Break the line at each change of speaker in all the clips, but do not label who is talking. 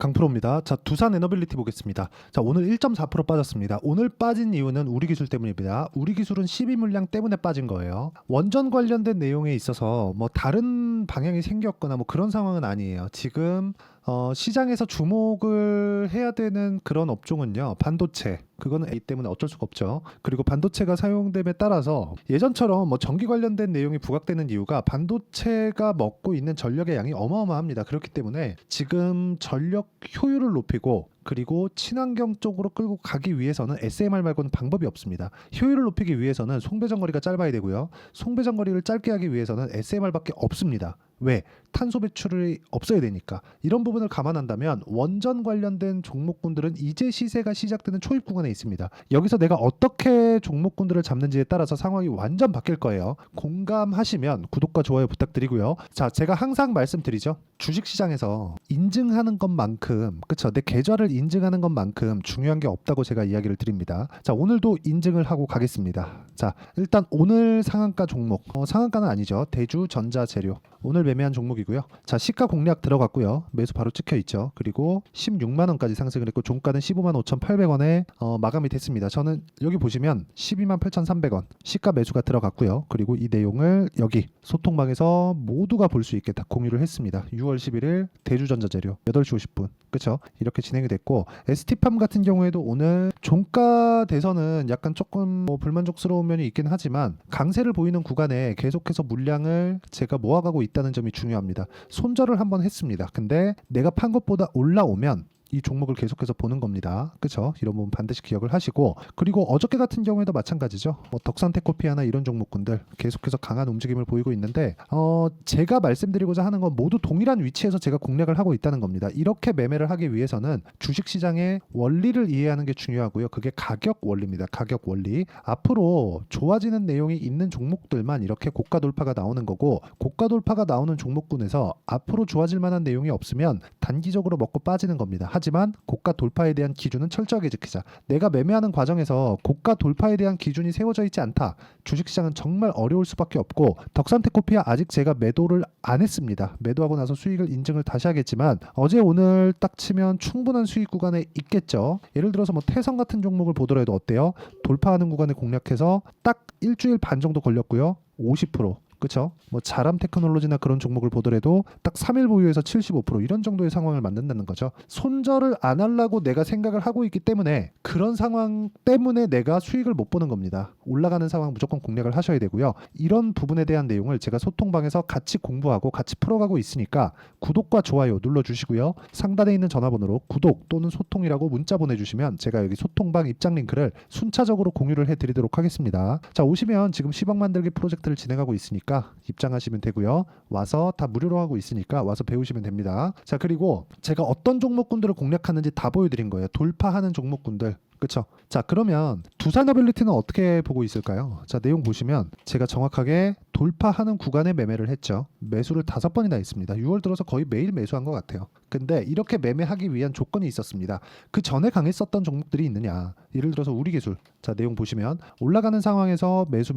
강프로입니다. 자, 두산 에너빌리티 보겠습니다. 자, 오늘 1.4% 빠졌습니다. 오늘 빠진 이유는 우리 기술 때문입니다. 우리 기술은 12 물량 때문에 빠진 거예요. 원전 관련된 내용에 있어서 뭐 다른 방향이 생겼거나 뭐 그런 상황은 아니에요. 지금 시장에서 주목을 해야 되는 그런 업종은요, 반도체. 그거는 A 때문에 어쩔 수가 없죠. 그리고 반도체가 사용됨에 따라서 예전처럼 뭐 전기 관련된 내용이 부각되는 이유가 반도체가 먹고 있는 전력의 양이 어마어마합니다. 그렇기 때문에 지금 전력 효율을 높이고 그리고 친환경 쪽으로 끌고 가기 위해서는 SMR 말고는 방법이 없습니다. 효율을 높이기 위해서는 송배전거리가 짧아야 되고요. 송배전거리를 짧게 하기 위해서는 SMR밖에 없습니다. 왜? 탄소 배출이 없어야 되니까. 이런 부분을 감안한다면 원전 관련된 종목군들은 이제 시세가 시작되는 초입 구간에 있습니다. 여기서 내가 어떻게 종목군들을 잡는지에 따라서 상황이 완전 바뀔 거예요. 공감하시면 구독과 좋아요 부탁드리고요. 자, 제가 항상 말씀드리죠. 주식시장에서 인증하는 것만큼, 그쵸? 내 계좌를 인증하는 것만큼 중요한 게 없다고 제가 이야기를 드립니다. 자, 오늘도 인증을 하고 가겠습니다. 자, 일단 오늘 상한가 종목, 상한가는 아니죠. 대주전자재료. 오늘 매매한 종목이고요. 자, 시가 공략 들어갔고요. 매수 바로 찍혀 있죠. 그리고 16만 원까지 상승을 했고 종가는 15만 5,800원에 마감이 됐습니다. 저는 여기 보시면 12만 8,300원 시가 매수가 들어갔고요. 그리고 이 내용을 여기 소통방에서 모두가 볼 수 있게 다 공유를 했습니다. 6월 11일 대주전자재료 8시 50분. 그쵸? 이렇게 진행이 됐고 ST팜 같은 경우에도 오늘 종가 대선은 약간 조금 불만족스러운 면이 있긴 하지만 강세를 보이는 구간에 계속해서 물량을 제가 모아가고 있다는 점이 중요합니다. 손절을 한번 했습니다. 근데 내가 판 것보다 올라오면 이 종목을 계속해서 보는 겁니다. 그쵸? 이런 부분 반드시 기억을 하시고 그리고 어저께 같은 경우에도 마찬가지죠. 뭐 덕산테코피아나 이런 종목군들 계속해서 강한 움직임을 보이고 있는데 제가 말씀드리고자 하는 건 모두 동일한 위치에서 제가 공략을 하고 있다는 겁니다. 이렇게 매매를 하기 위해서는 주식시장의 원리를 이해하는 게 중요하고요. 그게 가격 원리입니다. 가격 원리. 앞으로 좋아지는 내용이 있는 종목들만 이렇게 고가 돌파가 나오는 거고 고가 돌파가 나오는 종목군에서 앞으로 좋아질 만한 내용이 없으면 단기적으로 먹고 빠지는 겁니다. 하지만 고가 돌파에 대한 기준은 철저하게 지키자. 내가 매매하는 과정에서 고가 돌파에 대한 기준이 세워져 있지 않다. 주식시장은 정말 어려울 수밖에 없고 덕산테코피아 아직 제가 매도를 안 했습니다. 매도하고 나서 수익을 인증을 다시 하겠지만 어제 오늘 딱 치면 충분한 수익 구간에 있겠죠. 예를 들어서 뭐 태성 같은 종목을 보더라도 어때요? 돌파하는 구간에 공략해서 딱 일주일 반 정도 걸렸고요. 50%. 그쵸? 뭐 자람 테크놀로지나 그런 종목을 보더라도 딱 3일 보유해서 75% 이런 정도의 상황을 만든다는 거죠. 손절을 안 하려고 내가 생각을 하고 있기 때문에 그런 상황 때문에 내가 수익을 못 보는 겁니다. 올라가는 상황 무조건 공략을 하셔야 되고요. 이런 부분에 대한 내용을 제가 소통방에서 같이 공부하고 같이 풀어가고 있으니까 구독과 좋아요 눌러주시고요. 상단에 있는 전화번호로 구독 또는 소통이라고 문자 보내주시면 제가 여기 소통방 입장 링크를 순차적으로 공유를 해드리도록 하겠습니다. 자, 오시면 지금 10억 만들기 프로젝트를 진행하고 있으니까 입장하시면 되고요. 와서 다 무료로 하고 있으니까 와서 배우시면 됩니다. 자, 그리고 제가 어떤 종목군들을 공략하는지 다 보여드린 거예요. 돌파하는 종목군들. 그쵸? 자, 그러면 두산어빌리티는 어떻게 보고 있을까요? 자, 내용 보시면 제가 정확하게 돌파하는 구간에 매매를 했죠. 매수를 5번이나 했습니다. 6월 들어서 거의 매일 매수한 것 같아요. 근데 이렇게 매매하기 위한 조건이 있었습니다. 그 전에 강했었던 종목들이 있느냐. 예를 들어서 우리기술. 자, 내용 보시면 올라가는 상황에서 매수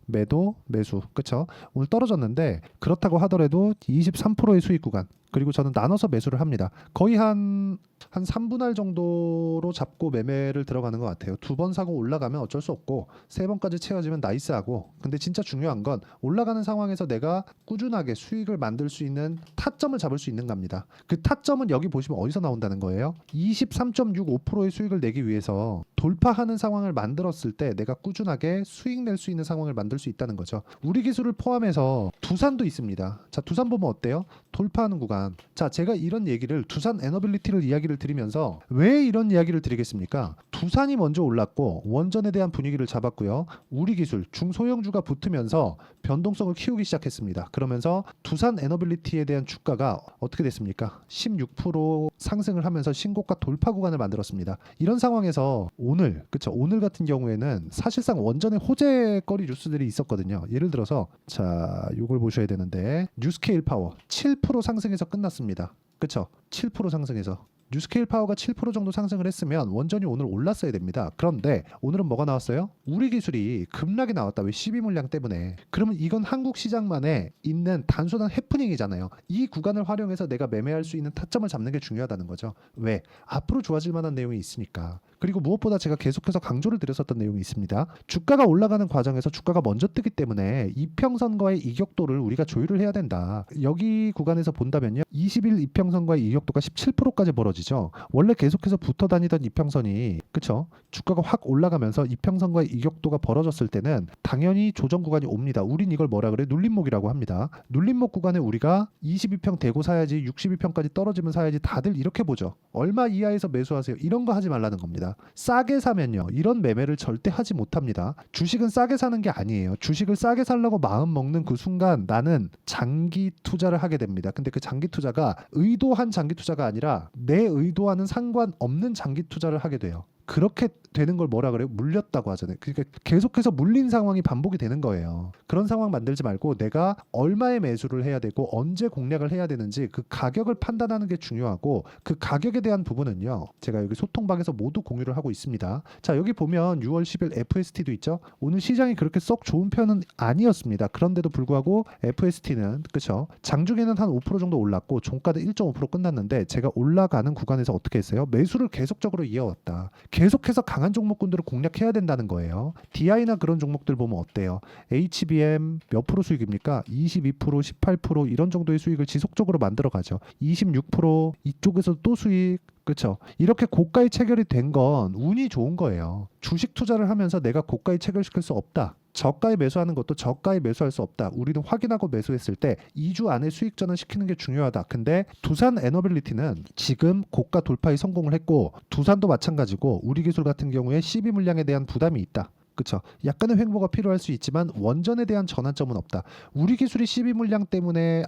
매도 매수. 그쵸? 오늘 떨어졌는데 그렇다고 하더라도 23%의 수익 구간. 그리고 저는 나눠서 매수를 합니다. 거의 한 3분할 정도로 잡고 매매를 들어가는 것 같아요. 2번 사고 올라가면 어쩔 수 없고 3번까지 채워지면 나이스하고 근데 진짜 중요한 건 올라가는 상황에서 내가 꾸준하게 수익을 만들 수 있는 타점을 잡을 수 있는 겁니다. 그 타점은 여기 보시면 어디서 나온다는 거예요? 23.65%의 수익을 내기 위해서 돌파하는 상황을 만들었을 때 내가 꾸준하게 수익 낼 수 있는 상황을 만들 수 있다는 거죠. 우리 기술을 포함해서 두산도 있습니다. 자, 두산 보면 어때요? 돌파하는 구간. 자, 제가 이런 얘기를 두산 에너빌리티를 이야기를 드리면서 왜 이런 이야기를 드리겠습니까? 두산이 먼저 올랐고 원전에 대한 분위기를 잡았고요. 우리 기술 중소형주가 붙으면서 변동성을 키우기 시작했습니다. 그러면서 두산 에너빌리티에 대한 주가가 어떻게 됐습니까? 16% 상승을 하면서 신고가 돌파 구간을 만들었습니다. 이런 상황에서 오늘, 그쵸? 오늘 같은 경우에는 사실상 원전의 호재거리 뉴스들이 있었거든요. 예를 들어서 자, 요걸 보셔야 되는데 뉴스케일 파워 7% 상승해서 끝났습니다. 그쵸? 7% 상승해서 뉴스케일 파워가 7% 정도 상승을 했으면 원전이 오늘 올랐어야 됩니다. 그런데 오늘은 뭐가 나왔어요? 우리 기술이 급락이 나왔다. 왜 12물량 때문에. 그러면 이건 한국 시장만에 있는 단순한 해프닝이잖아요. 이 구간을 활용해서 내가 매매할 수 있는 타점을 잡는 게 중요하다는 거죠. 왜? 앞으로 좋아질 만한 내용이 있으니까. 그리고 무엇보다 제가 계속해서 강조를 드렸었던 내용이 있습니다. 주가가 올라가는 과정에서 주가가 먼저 뜨기 때문에 이평선과의 이격도를 우리가 조율을 해야 된다. 여기 구간에서 본다면요. 20일 이평선과의 이격도가 17%까지 벌어지죠. 원래 계속해서 붙어 다니던 이평선이 그쵸? 주가가 확 올라가면서 이평선과의 이격도가 벌어졌을 때는 당연히 조정 구간이 옵니다. 우린 이걸 뭐라 그래? 눌림목이라고 합니다. 눌림목 구간에 우리가 22평 대고 사야지 62평까지 떨어지면 사야지 다들 이렇게 보죠. 얼마 이하에서 매수하세요. 이런 거 하지 말라는 겁니다. 싸게 사면요. 이런 매매를 절대 하지 못합니다. 주식은 싸게 사는 게 아니에요. 주식을 싸게 살려고 마음 먹는 그 순간 나는 장기 투자를 하게 됩니다. 근데 그 장기 투자가 의도한 장기 투자가 아니라 내 의도와는 상관없는 장기 투자를 하게 돼요. 그렇게 되는 걸 뭐라 그래요? 물렸다고 하잖아요. 그러니까 계속해서 물린 상황이 반복이 되는 거예요. 그런 상황 만들지 말고 내가 얼마에 매수를 해야 되고 언제 공략을 해야 되는지 그 가격을 판단하는 게 중요하고 그 가격에 대한 부분은요. 제가 여기 소통방에서 모두 공유를 하고 있습니다. 자, 여기 보면 6월 10일 FST도 있죠. 오늘 시장이 그렇게 썩 좋은 편은 아니었습니다. 그런데도 불구하고 FST는 그렇죠. 장중에는 한 5% 정도 올랐고 종가는 1.5% 끝났는데 제가 올라가는 구간에서 어떻게 했어요? 매수를 계속적으로 이어왔다. 계속해서 강한 종목군들을 공략해야 된다는 거예요. DI나 그런 종목들 보면 어때요? HBM 몇 프로 수익입니까? 22%, 18% 이런 정도의 수익을 지속적으로 만들어가죠. 26% 이쪽에서 또 수익 그렇죠. 이렇게 고가에 체결이 된 건 운이 좋은 거예요. 주식 투자를 하면서 내가 고가에 체결시킬 수 없다. 저가에 매수하는 것도 저가에 매수할 수 없다. 우리는 확인하고 매수했을 때 2주 안에 수익 전환시키는 게 중요하다. 근데 두산 에너빌리티는 지금 고가 돌파에 성공을 했고 두산도 마찬가지고 우리 기술 같은 경우에 12물량에 대한 부담이 있다. 그렇죠. 약간의 횡보가 필요할 수 있지만 원전에 대한 전환점은 없다. 우리 기술이 12물량 때문에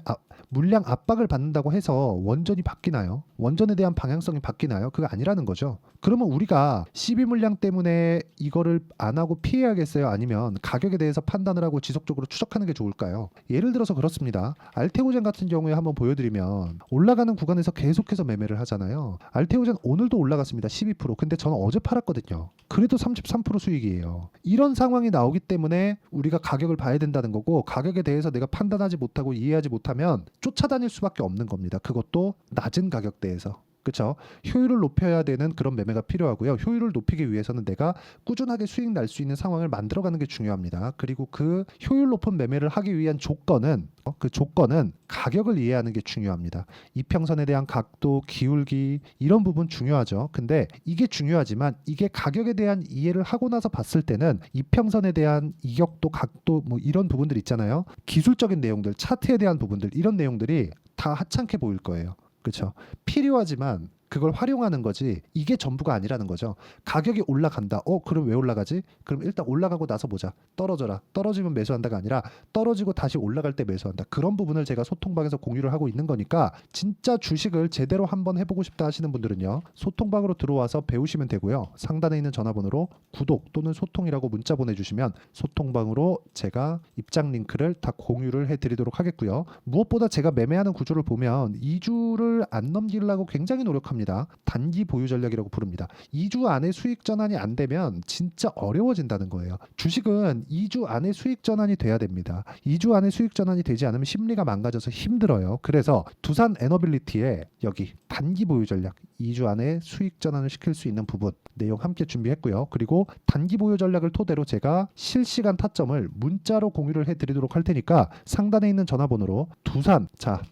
물량 압박을 받는다고 해서 원전이 바뀌나요? 원전에 대한 방향성이 바뀌나요? 그거 아니라는 거죠. 그러면 우리가 12물량 때문에 이거를 안 하고 피해야겠어요? 아니면 가격에 대해서 판단을 하고 지속적으로 추적하는 게 좋을까요? 예를 들어서 그렇습니다. 알테오젠 같은 경우에 한번 보여드리면 올라가는 구간에서 계속해서 매매를 하잖아요. 알테오젠 오늘도 올라갔습니다. 12%. 근데 저는 어제 팔았거든요. 그래도 33% 수익이에요. 이런 상황이 나오기 때문에 우리가 가격을 봐야 된다는 거고 가격에 대해서 내가 판단하지 못하고 이해하지 못하면 쫓아다닐 수밖에 없는 겁니다. 그것도 낮은 가격대에서. 그렇죠? 효율을 높여야 되는 그런 매매가 필요하고요. 효율을 높이기 위해서는 내가 꾸준하게 수익 날 수 있는 상황을 만들어가는 게 중요합니다. 그리고 그 효율 높은 매매를 하기 위한 조건은 가격을 이해하는 게 중요합니다. 이평선에 대한 각도, 기울기 이런 부분 중요하죠. 근데 이게 중요하지만 이게 가격에 대한 이해를 하고 나서 봤을 때는 이평선에 대한 이격도, 각도 뭐 이런 부분들 있잖아요. 기술적인 내용들, 차트에 대한 부분들 이런 내용들이 다 하찮게 보일 거예요. 그렇죠. 필요하지만 그걸 활용하는 거지 이게 전부가 아니라는 거죠. 가격이 올라간다. 그럼 왜 올라가지? 그럼 일단 올라가고 나서 보자. 떨어져라. 떨어지면 매수한다가 아니라 떨어지고 다시 올라갈 때 매수한다. 그런 부분을 제가 소통방에서 공유를 하고 있는 거니까 진짜 주식을 제대로 한번 해보고 싶다 하시는 분들은요. 소통방으로 들어와서 배우시면 되고요. 상단에 있는 전화번호로 구독 또는 소통이라고 문자 보내주시면 소통방으로 제가 입장 링크를 다 공유를 해드리도록 하겠고요. 무엇보다 제가 매매하는 구조를 보면 2주를 안 넘기려고 굉장히 노력합니다. 단기 보유 전략이라고 부릅니다. 2주 안에 수익 전환이 안 되면 진짜 어려워진다는 거예요. 주식은 2주 안에 수익 전환이 돼야 됩니다. 2주 안에 수익 전환이 되지 않으면 심리가 망가져서 힘들어요. 그래서 두산 에너빌리티에 여기 단기 보유 전략 2주 안에 수익 전환을 시킬 수 있는 부분 내용 함께 준비했고요. 그리고 단기 보유 전략을 토대로 제가 실시간 타점을 문자로 공유를 해드리도록 할 테니까 상단에 있는 전화번호로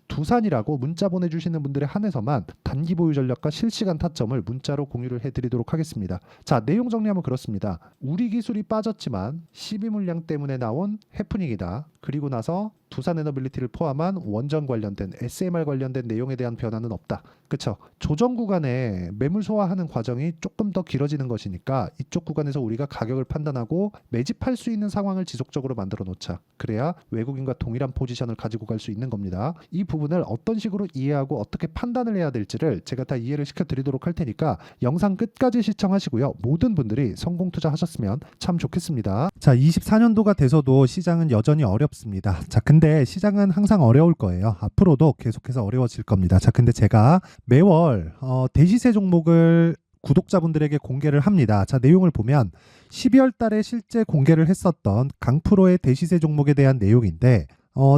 두산이라고 문자 보내주시는 분들에 한해서만 단기 보유 전략과 실시간 타점을 문자로 공유를 해드리도록 하겠습니다. 자, 내용 정리하면 그렇습니다. 우리 기술이 빠졌지만 12물량 때문에 나온 해프닝이다. 그리고 나서 두산 에너빌리티를 포함한 원전 관련된 SMR 관련된 내용에 대한 변화는 없다. 그렇죠? 조정 구간에 매물 소화하는 과정이 조금 더 길어지는 것이니까 이쪽 구간에서 우리가 가격을 판단하고 매집할 수 있는 상황을 지속적으로 만들어 놓자. 그래야 외국인과 동일한 포지션을 가지고 갈 수 있는 겁니다. 이 부분을 어떤 식으로 이해하고 어떻게 판단을 해야 될지를 제가 다 이해를 시켜드리도록 할 테니까 영상 끝까지 시청하시고요. 모든 분들이 성공 투자하셨으면 참 좋겠습니다. 자, 24년도가 돼서도 시장은 여전히 어렵습니다. 자, 근데 근데 시장은 항상 어려울 거예요. 앞으로도 계속해서 어려워질 겁니다. 자, 근데 제가 매월 대시세 종목을 구독자분들에게 공개를 합니다. 자, 내용을 보면 12월 달에 실제 공개를 했었던 강프로의 대시세 종목에 대한 내용인데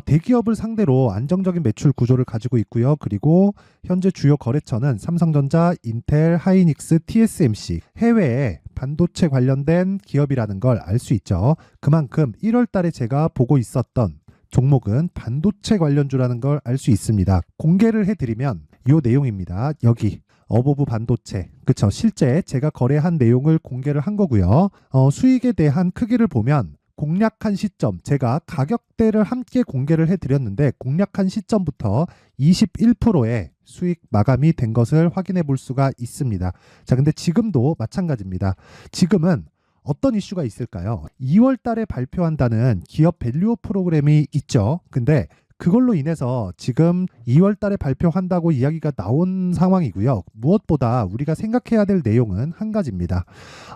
대기업을 상대로 안정적인 매출 구조를 가지고 있고요. 그리고 현재 주요 거래처는 삼성전자, 인텔, 하이닉스, TSMC, 해외에 반도체 관련된 기업이라는 걸 알 수 있죠. 그만큼 1월 달에 제가 보고 있었던 종목은 반도체 관련주라는 걸 알 수 있습니다. 공개를 해드리면 이 내용입니다. 여기 어보브 반도체, 그쵸? 실제 제가 거래한 내용을 공개를 한 거고요. 수익에 대한 크기를 보면 공략한 시점, 제가 가격대를 함께 공개를 해드렸는데 공략한 시점부터 21%의 수익 마감이 된 것을 확인해 볼 수가 있습니다. 자, 근데 지금도 마찬가지입니다. 지금은 어떤 이슈가 있을까요? 2월 달에 발표한다는 기업 밸류업 프로그램이 있죠. 근데 그걸로 인해서 지금 2월 달에 발표한다고 이야기가 나온 상황이고요. 무엇보다 우리가 생각해야 될 내용은 한 가지입니다.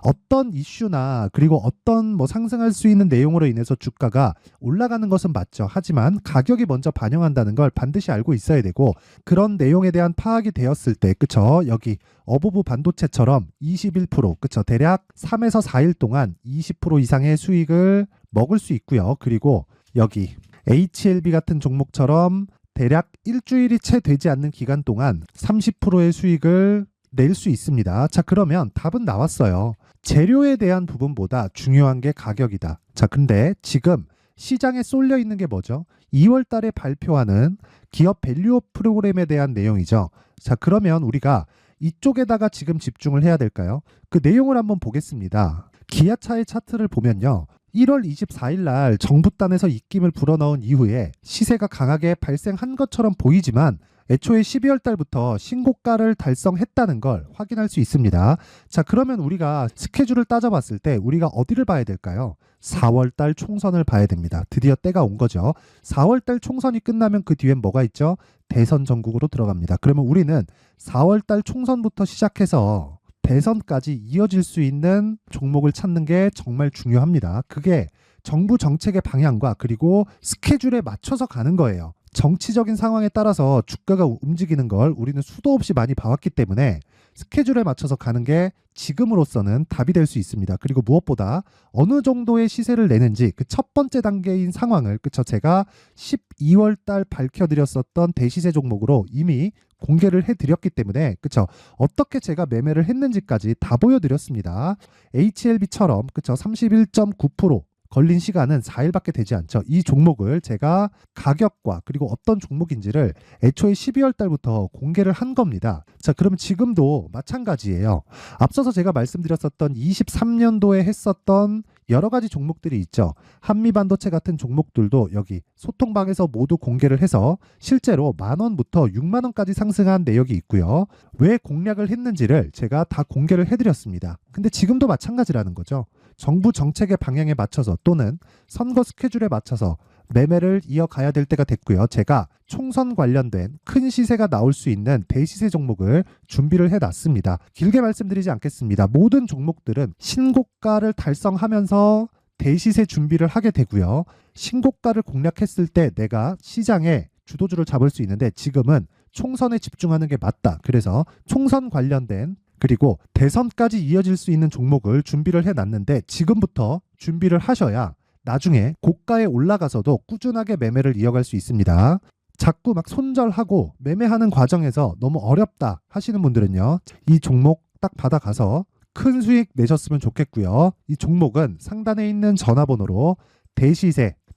어떤 이슈나 그리고 어떤 상승할 수 있는 내용으로 인해서 주가가 올라가는 것은 맞죠. 하지만 가격이 먼저 반영한다는 걸 반드시 알고 있어야 되고, 그런 내용에 대한 파악이 되었을 때, 그쵸? 여기 어보브 반도체처럼 21%, 그쵸? 대략 3에서 4일 동안 20% 이상의 수익을 먹을 수 있고요. 그리고 여기 HLB 같은 종목처럼 대략 일주일이 채 되지 않는 기간 동안 30%의 수익을 낼 수 있습니다. 자, 그러면 답은 나왔어요. 재료에 대한 부분보다 중요한 게 가격이다. 자, 근데 지금 시장에 쏠려 있는 게 뭐죠? 2월 달에 발표하는 기업 밸류업 프로그램에 대한 내용이죠. 자, 그러면 우리가 이쪽에다가 지금 집중을 해야 될까요? 그 내용을 한번 보겠습니다. 기아차의 차트를 보면요. 1월 24일 날 정부단에서 입김을 불어넣은 이후에 시세가 강하게 발생한 것처럼 보이지만 애초에 12월 달부터 신고가를 달성했다는 걸 확인할 수 있습니다. 자, 그러면 우리가 스케줄을 따져봤을 때 우리가 어디를 봐야 될까요? 4월 달 총선을 봐야 됩니다. 드디어 때가 온 거죠. 4월 달 총선이 끝나면 그 뒤엔 뭐가 있죠? 대선 전국으로 들어갑니다. 그러면 우리는 4월 달 총선부터 시작해서 대선까지 이어질 수 있는 종목을 찾는 게 정말 중요합니다. 그게 정부 정책의 방향과 그리고 스케줄에 맞춰서 가는 거예요. 정치적인 상황에 따라서 주가가 움직이는 걸 우리는 수도 없이 많이 봐왔기 때문에 스케줄에 맞춰서 가는 게 지금으로서는 답이 될 수 있습니다. 그리고 무엇보다 어느 정도의 시세를 내는지 그 첫 번째 단계인 상황을, 그쵸? 제가 12월 달 밝혀드렸었던 대시세 종목으로 이미 공개를 해드렸기 때문에, 그쵸? 어떻게 제가 매매를 했는지까지 다 보여드렸습니다. HLB처럼, 그쵸? 31.9% 걸린 시간은 4일밖에 되지 않죠. 이 종목을 제가 가격과 그리고 어떤 종목인지를 애초에 12월 달부터 공개를 한 겁니다. 자, 그러면 지금도 마찬가지예요. 앞서서 제가 말씀드렸었던 23년도에 했었던 여러 가지 종목들이 있죠. 한미반도체 같은 종목들도 여기 소통방에서 모두 공개를 해서 실제로 10,000원부터 60,000원까지 상승한 내역이 있고요. 왜 공략을 했는지를 제가 다 공개를 해드렸습니다. 근데 지금도 마찬가지라는 거죠. 정부 정책의 방향에 맞춰서 또는 선거 스케줄에 맞춰서 매매를 이어가야 될 때가 됐고요. 제가 총선 관련된 큰 시세가 나올 수 있는 대시세 종목을 준비를 해놨습니다. 길게 말씀드리지 않겠습니다. 모든 종목들은 신고가를 달성하면서 대시세 준비를 하게 되고요. 신고가를 공략했을 때 내가 시장에 주도주를 잡을 수 있는데 지금은 총선에 집중하는 게 맞다. 그래서 총선 관련된 그리고 대선까지 이어질 수 있는 종목을 준비를 해놨는데 지금부터 준비를 하셔야 나중에 고가에 올라가서도 꾸준하게 매매를 이어갈 수 있습니다. 자꾸 막 손절하고 매매하는 과정에서 너무 어렵다 하시는 분들은요. 이 종목 딱 받아가서 큰 수익 내셨으면 좋겠고요. 이 종목은 상단에 있는 전화번호로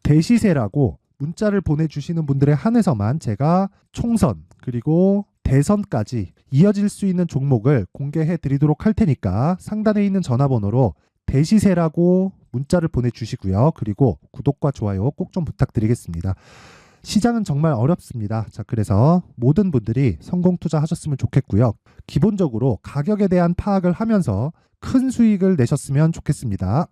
대시세라고 문자를 보내주시는 분들에 한해서만 제가 총선 그리고 대선까지 이어질 수 있는 종목을 공개해 드리도록 할 테니까 상단에 있는 전화번호로 대시세라고 문자를 보내주시고요. 그리고 구독과 좋아요 꼭 좀 부탁드리겠습니다. 시장은 정말 어렵습니다. 자, 그래서 모든 분들이 성공 투자하셨으면 좋겠고요. 기본적으로 가격에 대한 파악을 하면서 큰 수익을 내셨으면 좋겠습니다.